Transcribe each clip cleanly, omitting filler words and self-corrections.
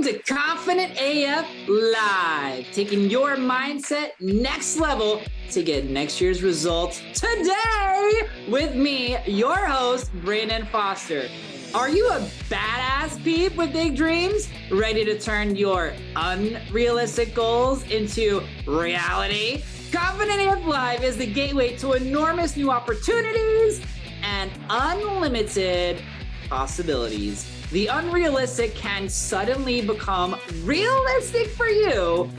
to Confident AF Live, taking your mindset next level to get next year's results today with me, your host, Brandon Foster. Are you a badass peep with big dreams, ready to turn your unrealistic goals into reality? Confident AF Live is the gateway to enormous new opportunities and unlimited possibilities. The unrealistic can suddenly become realistic for you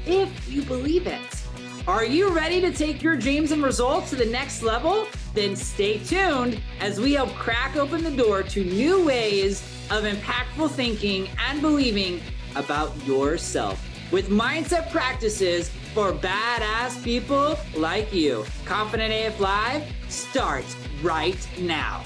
if you believe it. Are you ready to take your dreams and results to the next level? Then stay tuned as we help crack open the door to new ways of impactful thinking and believing about yourself with mindset practices for badass people like you. Confident AF Live starts right now.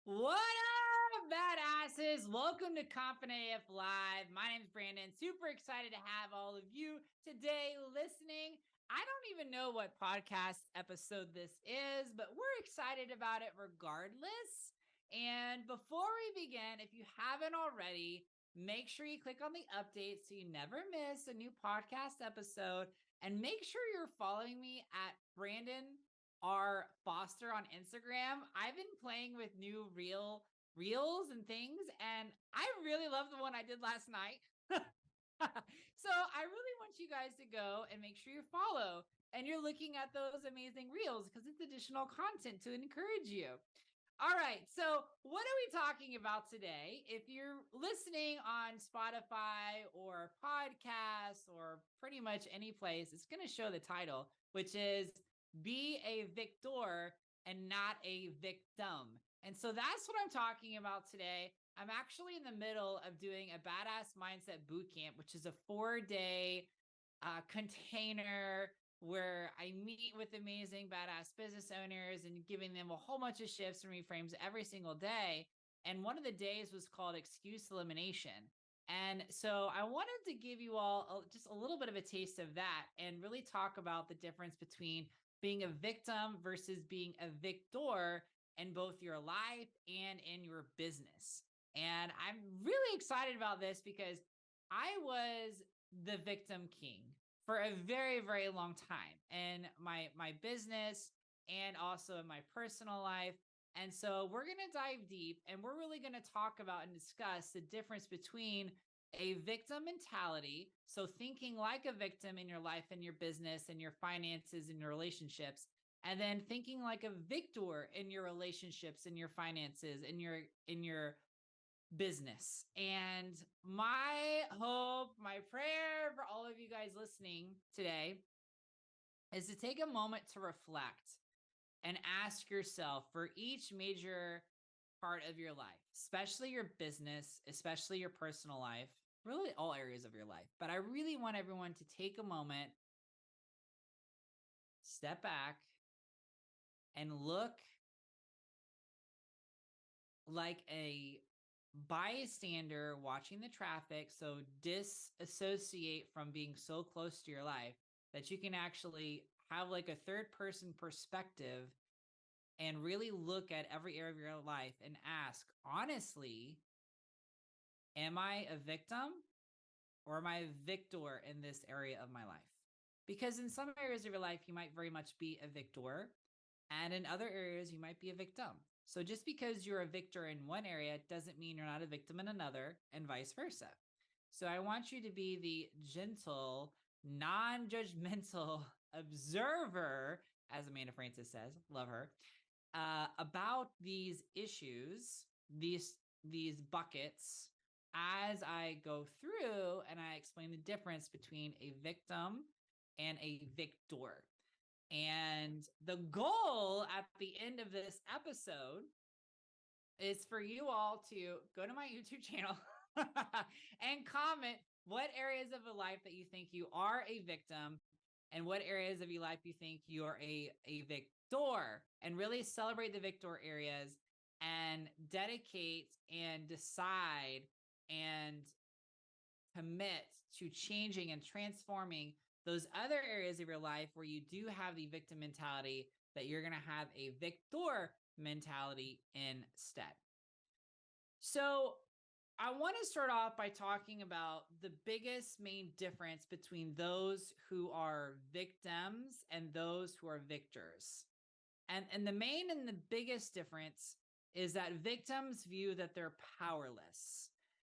What up, badasses? Welcome to Confident AF Live. My name's Brandon. Super excited to have all of you today listening. I don't even know what podcast episode this is, but we're excited about it regardless. And before we begin, if you haven't already, make sure you click on the update so you never miss a new podcast episode. And make sure you're following me at Brandon R. Foster on Instagram. I've been playing with new reels and things, and I really love the one I did last night. So I really want you guys to go and make sure you follow and you're looking at those amazing reels because it's additional content to encourage you. All right. So what are we talking about today? If you're listening on Spotify or podcasts or pretty much any place, it's going to show the title, which is Be a Victor and Not a Victim. And so that's what I'm talking about today. I'm actually in the middle of doing a Badass Mindset Bootcamp, which is a 4-day container where I meet with amazing badass business owners and giving them a whole bunch of shifts and reframes every single day. And one of the days was called Excuse Elimination. And so I wanted to give you all just a little bit of a taste of that and really talk about the difference between being a victim versus being a victor in both your life and in your business. And I'm really excited about this because I was the victim king for a very, very long time in my business and also in my personal life. And so we're going to dive deep and we're really going to talk about and discuss the difference between a victim mentality, so thinking like a victim in your life and your business and your finances and your relationships, and then thinking like a victor in your relationships and your finances and your business. And my hope, my prayer for all of you guys listening today is to take a moment to reflect and ask yourself for each major part of your life, especially your business, especially your personal life, really all areas of your life. But I really want everyone to take a moment, step back, and look like a bystander watching the traffic. So disassociate from being so close to your life that you can actually have like a third person perspective and really look at every area of your life and ask, honestly, am I a victim or am I a victor in this area of my life? Because in some areas of your life, you might very much be a victor, and in other areas, you might be a victim. So just because you're a victor in one area doesn't mean you're not a victim in another, and vice versa. So I want you to be the gentle, non-judgmental observer, as Amanda Francis says, love her, about these issues, these buckets, as I go through and I explain the difference between a victim and a victor. And the goal at the end of this episode is for you all to go to my YouTube channel and comment what areas of your life that you think you are a victim and what areas of your life you think you're a victor, and really celebrate the victor areas and dedicate and decide and commit to changing and transforming those other areas of your life where you do have the victim mentality, that you're going to have a victor mentality instead. So I want to start off by talking about the biggest main difference between those who are victims and those who are victors. And the main and the biggest difference is that victims view that they're powerless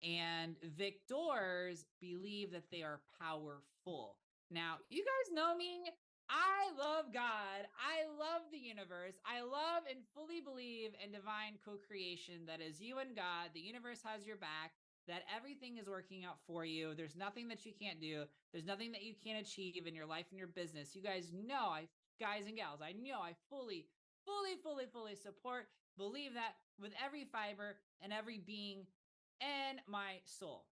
and victors believe that they are powerful. Now, you guys know me. I love God. I love the universe. I love and fully believe in divine co-creation, that is you and God. The universe has your back, that everything is working out for you. There's nothing that you can't do. There's nothing that you can't achieve in your life and your business. You guys know, guys and gals, I know I fully support, believe that with every fiber and every being in my soul.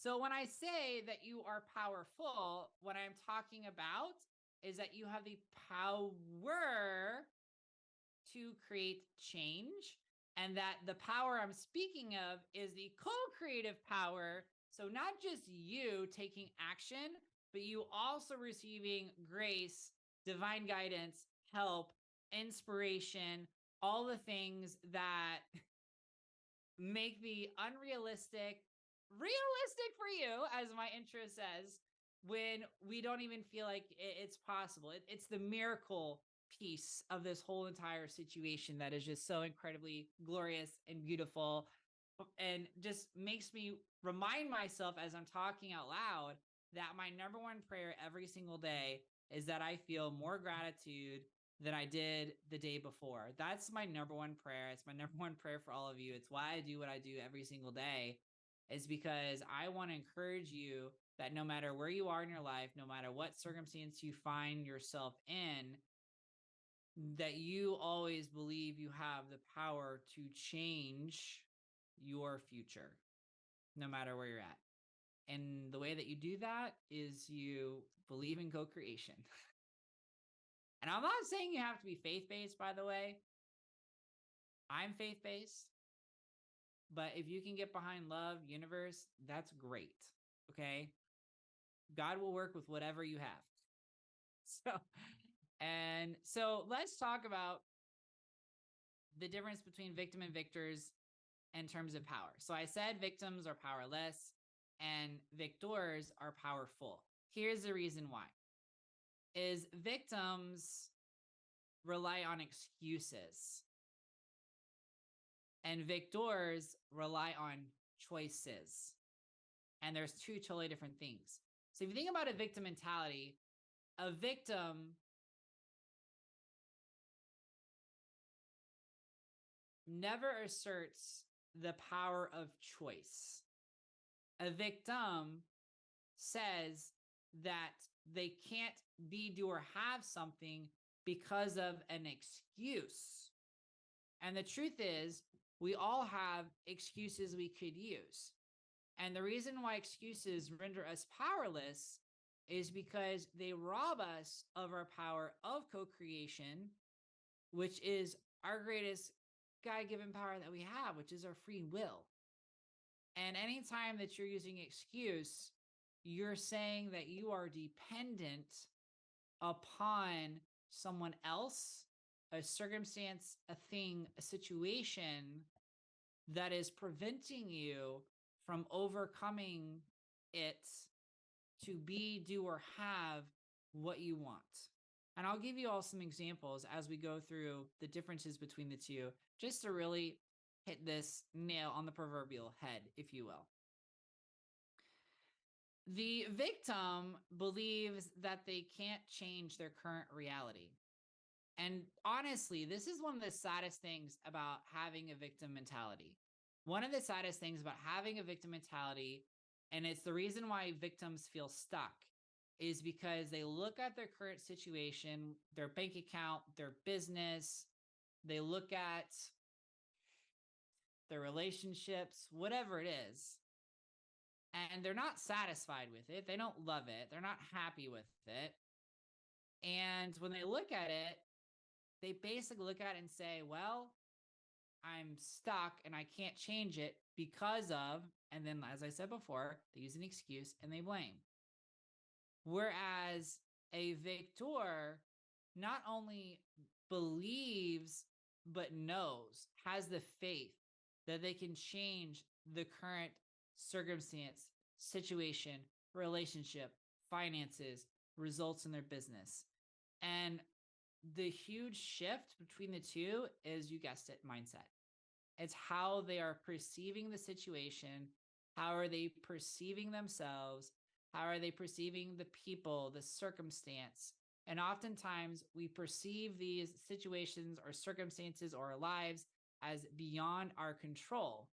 So when I say that you are powerful, what I'm talking about is that you have the power to create change, and that the power I'm speaking of is the co-creative power. So not just you taking action, but you also receiving grace, divine guidance, help, inspiration, all the things that make the unrealistic realistic for you, as my intro says, when we don't even feel like it's possible. It's the miracle piece of this whole entire situation that is just so incredibly glorious and beautiful, and just makes me remind myself as I'm talking out loud that my number one prayer every single day is that I feel more gratitude than I did the day before. That's my number one prayer. It's my number one prayer for all of you. It's why I do what I do every single day, is because I want to encourage you that no matter where you are in your life, no matter what circumstance you find yourself in, that you always believe you have the power to change your future, no matter where you're at. And the way that you do that is you believe in co-creation. And I'm not saying you have to be faith-based, by the way. I'm faith-based. But if you can get behind love, universe, that's great. Okay? God will work with whatever you have. So let's talk about the difference between victim and victors in terms of power. So I said victims are powerless and victors are powerful. Here's the reason why. Is victims rely on excuses and victors rely on choices. And there's two totally different things. So if you think about a victim mentality, a victim never asserts the power of choice. A victim says that they can't be, do, or have something because of an excuse. And the truth is, we all have excuses we could use. And the reason why excuses render us powerless is because they rob us of our power of co-creation, which is our greatest God-given power that we have, which is our free will. And anytime that you're using excuse, you're saying that you are dependent upon someone else, a circumstance, a thing, a situation that is preventing you from overcoming it to be, do, or have what you want. And I'll give you all some examples as we go through the differences between the two, just to really hit this nail on the proverbial head, if you will. The victim believes that they can't change their current reality. And honestly, this is one of the saddest things about having a victim mentality. One of the saddest things about having a victim mentality, and it's the reason why victims feel stuck, is because they look at their current situation, their bank account, their business, they look at their relationships, whatever it is, and they're not satisfied with it. They don't love it. They're not happy with it. And when they look at it, they basically look at it and say, well, I'm stuck and I can't change it because of, and then as I said before, they use an excuse and they blame. Whereas a victor not only believes, but knows, has the faith that they can change the current circumstance, situation, relationship, finances, results in their business. And the huge shift between the two is, you guessed it, mindset. It's how they are perceiving the situation. How are they perceiving themselves? How are they perceiving the people, the circumstance? And oftentimes we perceive these situations or circumstances or our lives as beyond our control.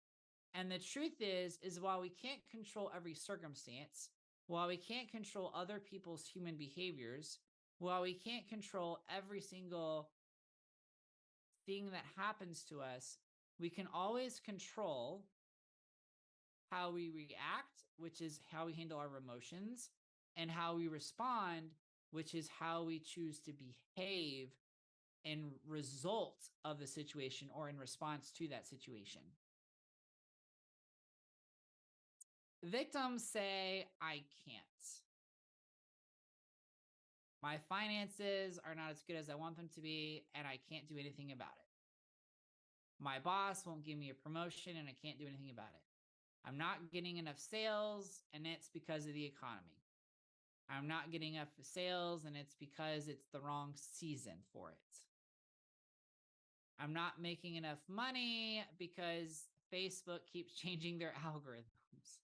And the truth is while we can't control every circumstance, while we can't control other people's human behaviors, while we can't control every single thing that happens to us, we can always control how we react, which is how we handle our emotions, and how we respond, which is how we choose to behave in result of the situation or in response to that situation. Victims say, I can't. My finances are not as good as I want them to be, and I can't do anything about it. My boss won't give me a promotion, and I can't do anything about it. I'm not getting enough sales, and it's because of the economy. I'm not getting enough sales, and it's because it's the wrong season for it. I'm not making enough money because Facebook keeps changing their algorithms.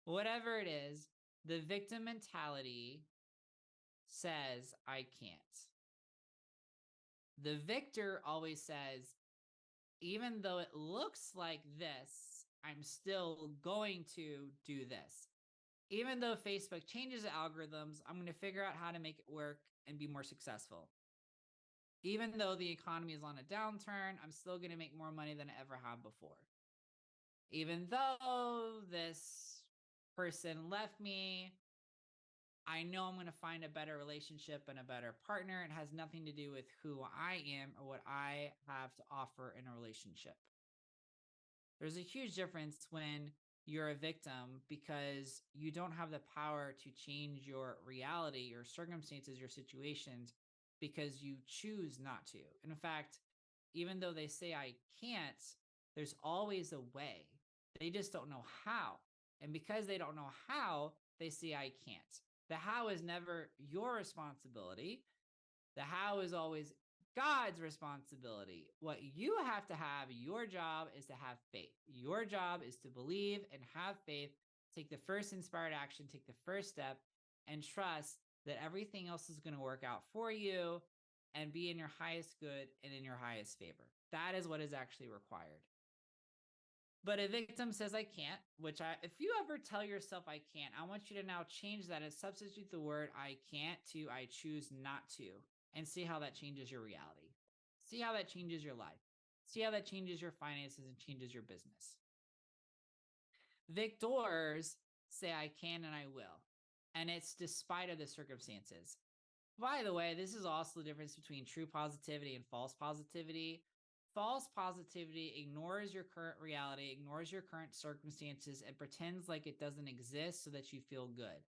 Whatever it is, the victim mentality says, I can't. The victor always says, even though it looks like this, I'm still going to do this. Even though Facebook changes the algorithms, I'm going to figure out how to make it work and be more successful. Even though the economy is on a downturn, I'm still going to make more money than I ever have before. Even though this person left me, I know I'm going to find a better relationship and a better partner. It has nothing to do with who I am or what I have to offer in a relationship. There's a huge difference when you're a victim because you don't have the power to change your reality, your circumstances, your situations, because you choose not to. And in fact, even though they say I can't, there's always a way. They just don't know how. And because they don't know how, they say I can't. The how is never your responsibility. The how is always God's responsibility. What you have to have, your job is to have faith. Your job is to believe and have faith, take the first inspired action, take the first step, and trust that everything else is going to work out for you and be in your highest good and in your highest favor. That is what is actually required. But a victim says, I can't, if you ever tell yourself I can't, I want you to now change that and substitute the word I can't to I choose not to, and see how that changes your reality. See how that changes your life. See how that changes your finances and changes your business. Victors say I can and I will, and it's despite of the circumstances. By the way, this is also the difference between true positivity and false positivity. False positivity ignores your current reality, ignores your current circumstances, and pretends like it doesn't exist so that you feel good.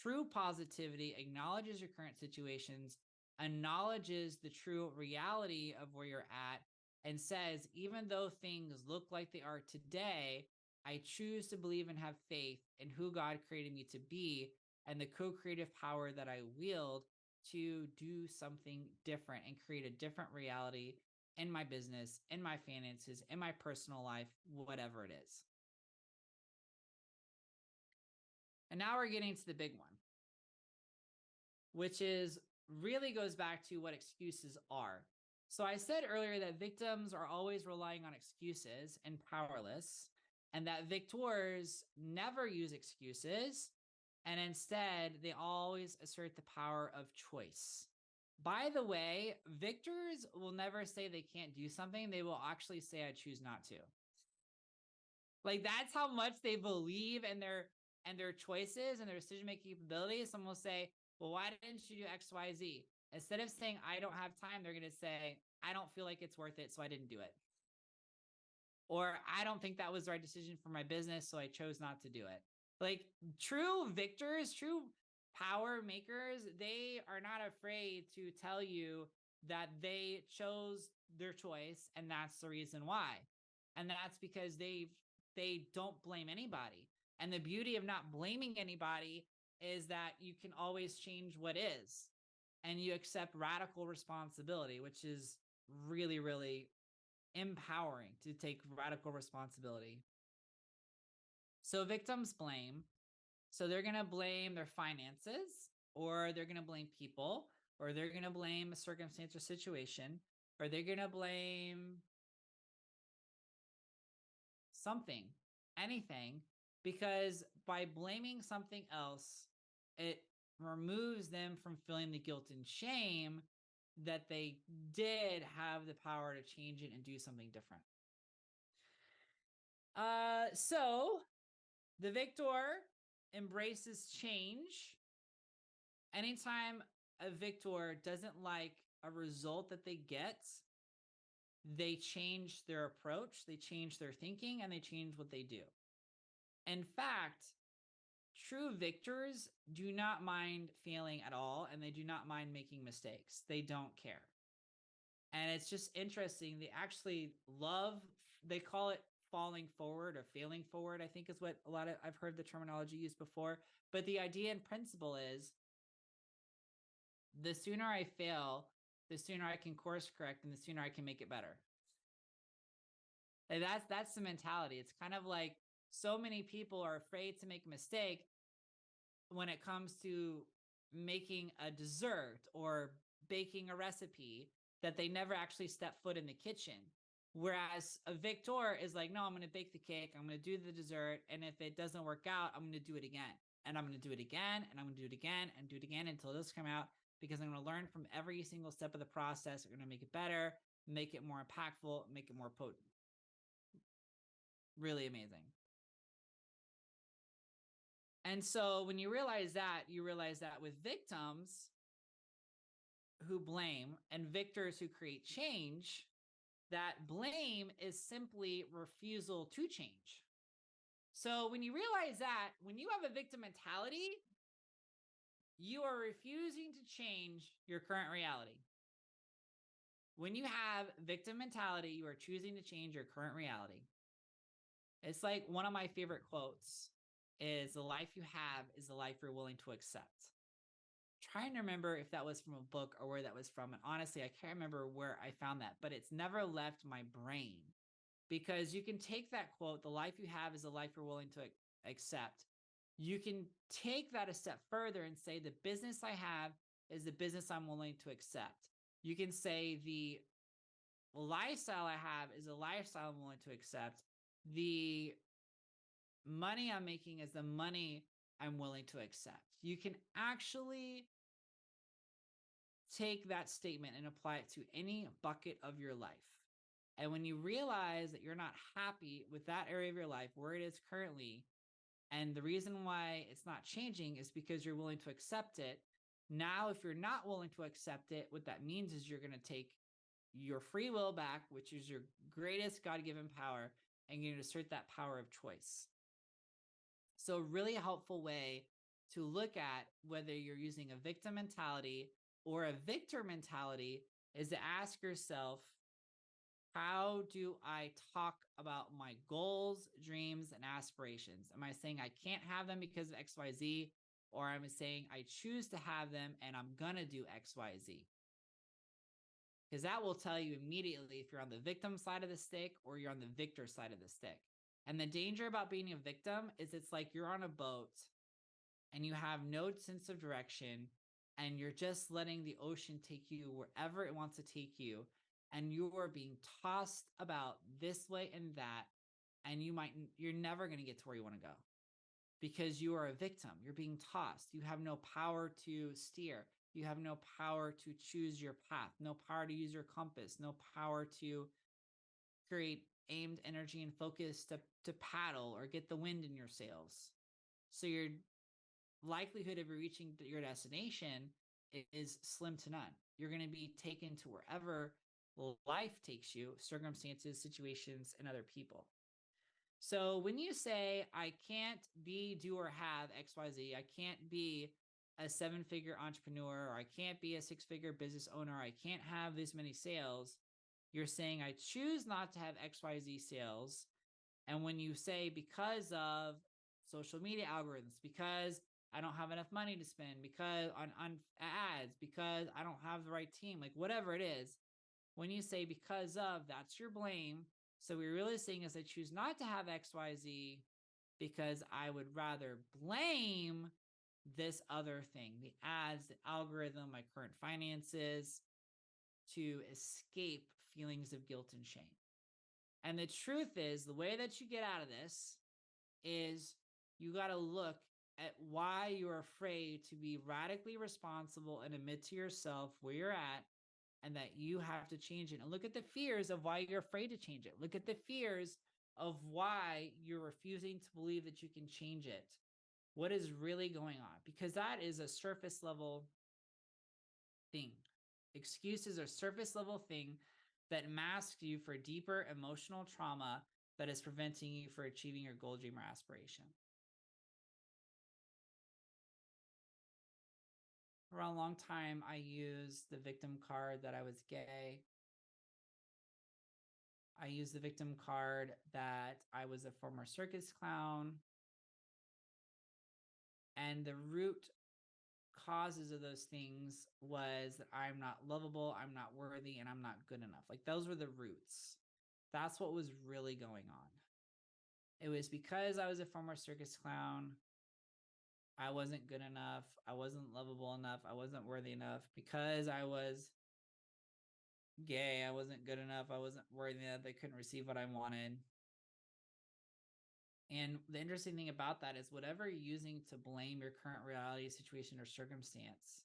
True positivity acknowledges your current situations, acknowledges the true reality of where you're at, and says, even though things look like they are today, I choose to believe and have faith in who God created me to be and the co-creative power that I wield to do something different and create a different reality in my business, in my finances, in my personal life, whatever it is. And now we're getting to the big one, which is really goes back to what excuses are. So I said earlier that victims are always relying on excuses and powerless, and that victors never use excuses, and instead they always assert the power of choice. By the way, victors will never say they can't do something. They will actually say, I choose not to. Like, that's how much they believe in their choices and their decision-making capabilities. Someone will say, well, why didn't you do X, Y, Z? Instead of saying, I don't have time, they're going to say, I don't feel like it's worth it, so I didn't do it. Or I don't think that was the right decision for my business, so I chose not to do it. Like, true victors, true power makers, they are not afraid to tell you that they chose their choice and that's the reason why. And that's because they've they don't blame anybody. And the beauty of not blaming anybody is that you can always change what is, and you accept radical responsibility, which is really, really empowering to take radical responsibility. So victims blame. So they're going to blame their finances, or they're going to blame people, or they're going to blame a circumstance or situation, or they're going to blame something, anything, because by blaming something else, it removes them from feeling the guilt and shame that they did have the power to change it and do something different. So the victor embraces change. Anytime a victor doesn't like a result that they get, they change their approach, they change their thinking, and they change what they do. In fact, true victors do not mind failing at all, and they do not mind making mistakes. They don't care. And it's just interesting. They actually they call it falling forward or failing forward, I think is what I've heard the terminology used before. But the idea and principle is the sooner I fail, the sooner I can course correct, and the sooner I can make it better. And that's the mentality. It's kind of like so many people are afraid to make a mistake when it comes to making a dessert or baking a recipe, that they never actually step foot in the kitchen. Whereas a victor is like, no, I'm going to bake the cake, I'm going to do the dessert, and if it doesn't work out, I'm going to do it again. And I'm going to do it again, and I'm going to do it again, and do it again until it does come out, because I'm going to learn from every single step of the process. I'm going to make it better, make it more impactful, make it more potent. Really amazing. And so when you realize that with victims who blame and victors who create change, that blame is simply refusal to change. So when you realize that, when you have a victim mentality, you are refusing to change your current reality. When you have victim mentality, you are choosing to change your current reality. It's like one of my favorite quotes is, the life you have is the life you're willing to accept. I'm trying to remember if that was from a book or where that was from. And honestly, I can't remember where I found that, but it's never left my brain, because you can take that quote, the life you have is the life you're willing to accept. You can take that a step further and say, the business I have is the business I'm willing to accept. You can say, the lifestyle I have is a lifestyle I'm willing to accept. The money I'm making is the money I'm willing to accept. You can actually take that statement and apply it to any bucket of your life. And when you realize that you're not happy with that area of your life where it is currently, and the reason why it's not changing is because you're willing to accept it. Now, if you're not willing to accept it, what that means is you're going to take your free will back, which is your greatest God-given power, and you're going to assert that power of choice. So really helpful way to look at whether you're using a victim mentality or a victor mentality is to ask yourself, how do I talk about my goals, dreams, and aspirations? Am I saying I can't have them because of XYZ? Or am I saying I choose to have them and I'm going to do XYZ? Because that will tell you immediately if you're on the victim side of the stick or you're on the victor side of the stick. And the danger about being a victim is it's like you're on a boat and you have no sense of direction, and you're just letting the ocean take you wherever it wants to take you. And you are being tossed about this way and that. And you're never going to get to where you want to go, because you are a victim. You're being tossed. You have no power to steer. You have no power to choose your path, no power to use your compass, no power to create aimed energy and focus to paddle or get the wind in your sails. So your likelihood of reaching your destination is slim to none. You're going to be taken to wherever life takes you, circumstances, situations, and other people. So when you say, I can't be, do, or have XYZ, I can't be a 7-figure entrepreneur, or I can't be a 6-figure business owner, I can't have this many sales, you're saying, I choose not to have XYZ sales, And when you say because of social media algorithms, because I don't have enough money to spend, because on ads, because I don't have the right team, like whatever it is, when you say because of, that's your blame. So what we're really saying is I choose not to have XYZ because I would rather blame this other thing, the ads, the algorithm, my current finances, to escape feelings of guilt and shame. And the truth is, the way that you get out of this is you got to look at why you're afraid to be radically responsible and admit to yourself where you're at and that you have to change it. And look at the fears of why you're afraid to change it. Look at the fears of why you're refusing to believe that you can change it. What is really going on? Because that is a surface level thing. Excuses are surface level thing that masks you for deeper emotional trauma that is preventing you from achieving your goal, dream, or aspiration. For a long time, I used the victim card that I was gay. I used the victim card that I was a former circus clown. And the root causes of those things was that I'm not lovable, I'm not worthy, and I'm not good enough. Like those were the roots. That's what was really going on. It was because I was a former circus clown. I wasn't good enough. I wasn't lovable enough. I wasn't worthy enough. Because I was gay, I wasn't good enough. I wasn't worthy enough. They couldn't receive what I wanted. And the interesting thing about that is whatever you're using to blame your current reality, situation, or circumstance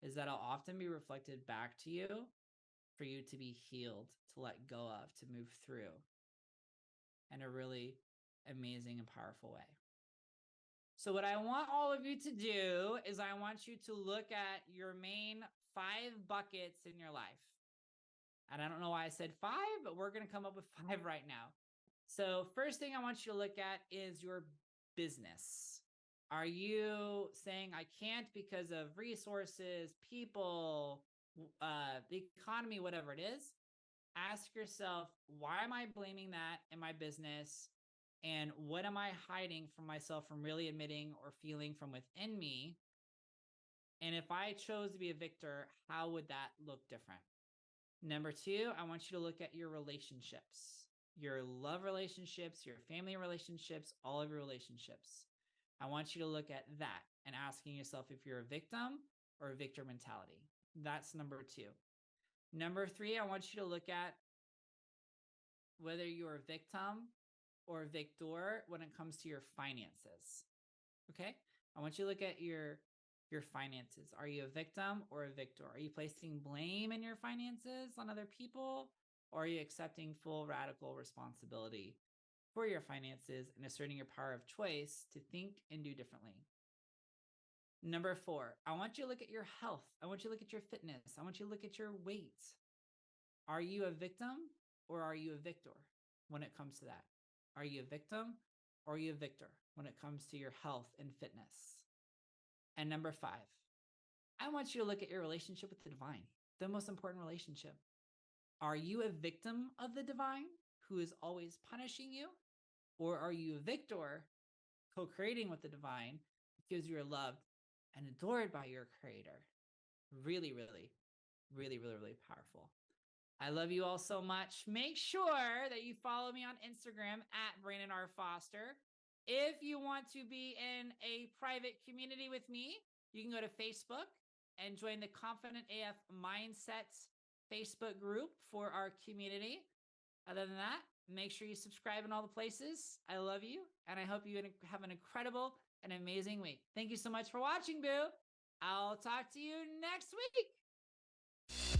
is that it'll often be reflected back to you for you to be healed, to let go of, to move through in a really amazing and powerful way. So what I want all of you to do is I want you to look at your main 5 buckets in your life. And I don't know why I said 5, but we're going to come up with 5 right now. So first thing I want you to look at is your business. Are you saying I can't because of resources, people, the economy, whatever it is? Ask yourself, why am I blaming that in my business? And what am I hiding from myself from really admitting or feeling from within me? And if I chose to be a victor, how would that look different? Number 2, I want you to look at your relationships, your love relationships, your family relationships, all of your relationships. I want you to look at that and asking yourself if you're a victim or a victor mentality. That's number 2. Number 3, I want you to look at whether you're a victim or a victor when it comes to your finances. Okay? I want you to look at your finances. Are you a victim or a victor? Are you placing blame in your finances on other people? Or are you accepting full radical responsibility for your finances and asserting your power of choice to think and do differently? Number 4, I want you to look at your health. I want you to look at your fitness. I want you to look at your weight. Are you a victim or are you a victor when it comes to that? Are you a victim or are you a victor when it comes to your health and fitness? And number 5, I want you to look at your relationship with the divine, the most important relationship. Are you a victim of the divine who is always punishing you? Or are you a victor co-creating with the divine because you are loved and adored by your creator? Really, really, really, really, really powerful. I love you all so much. Make sure that you follow me on Instagram at Brandon R. Foster. If you want to be in a private community with me, you can go to Facebook and join the Confident AF Mindset Facebook group for our community. Other than that, make sure you subscribe in all the places. I love you, and I hope you have an incredible and amazing week. Thank you so much for watching, Boo. I'll talk to you next week.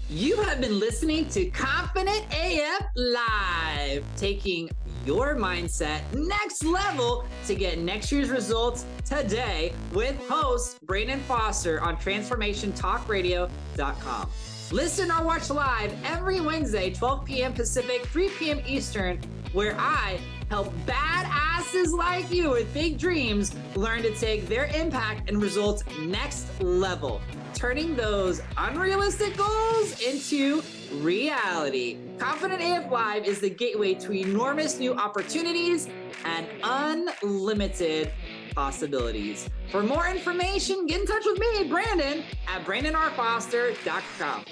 You have been listening to Confident AF Live, taking your mindset next level to get next year's results today with host Brandon Foster on transformationtalkradio.com. Listen or watch live every Wednesday, 12 p.m. Pacific, 3 p.m. Eastern, where I help badasses like you with big dreams learn to take their impact and results next level. turning those unrealistic goals into reality. Confident AF Live is the gateway to enormous new opportunities and unlimited possibilities. For more information, get in touch with me, Brandon, at BrandonRFoster.com.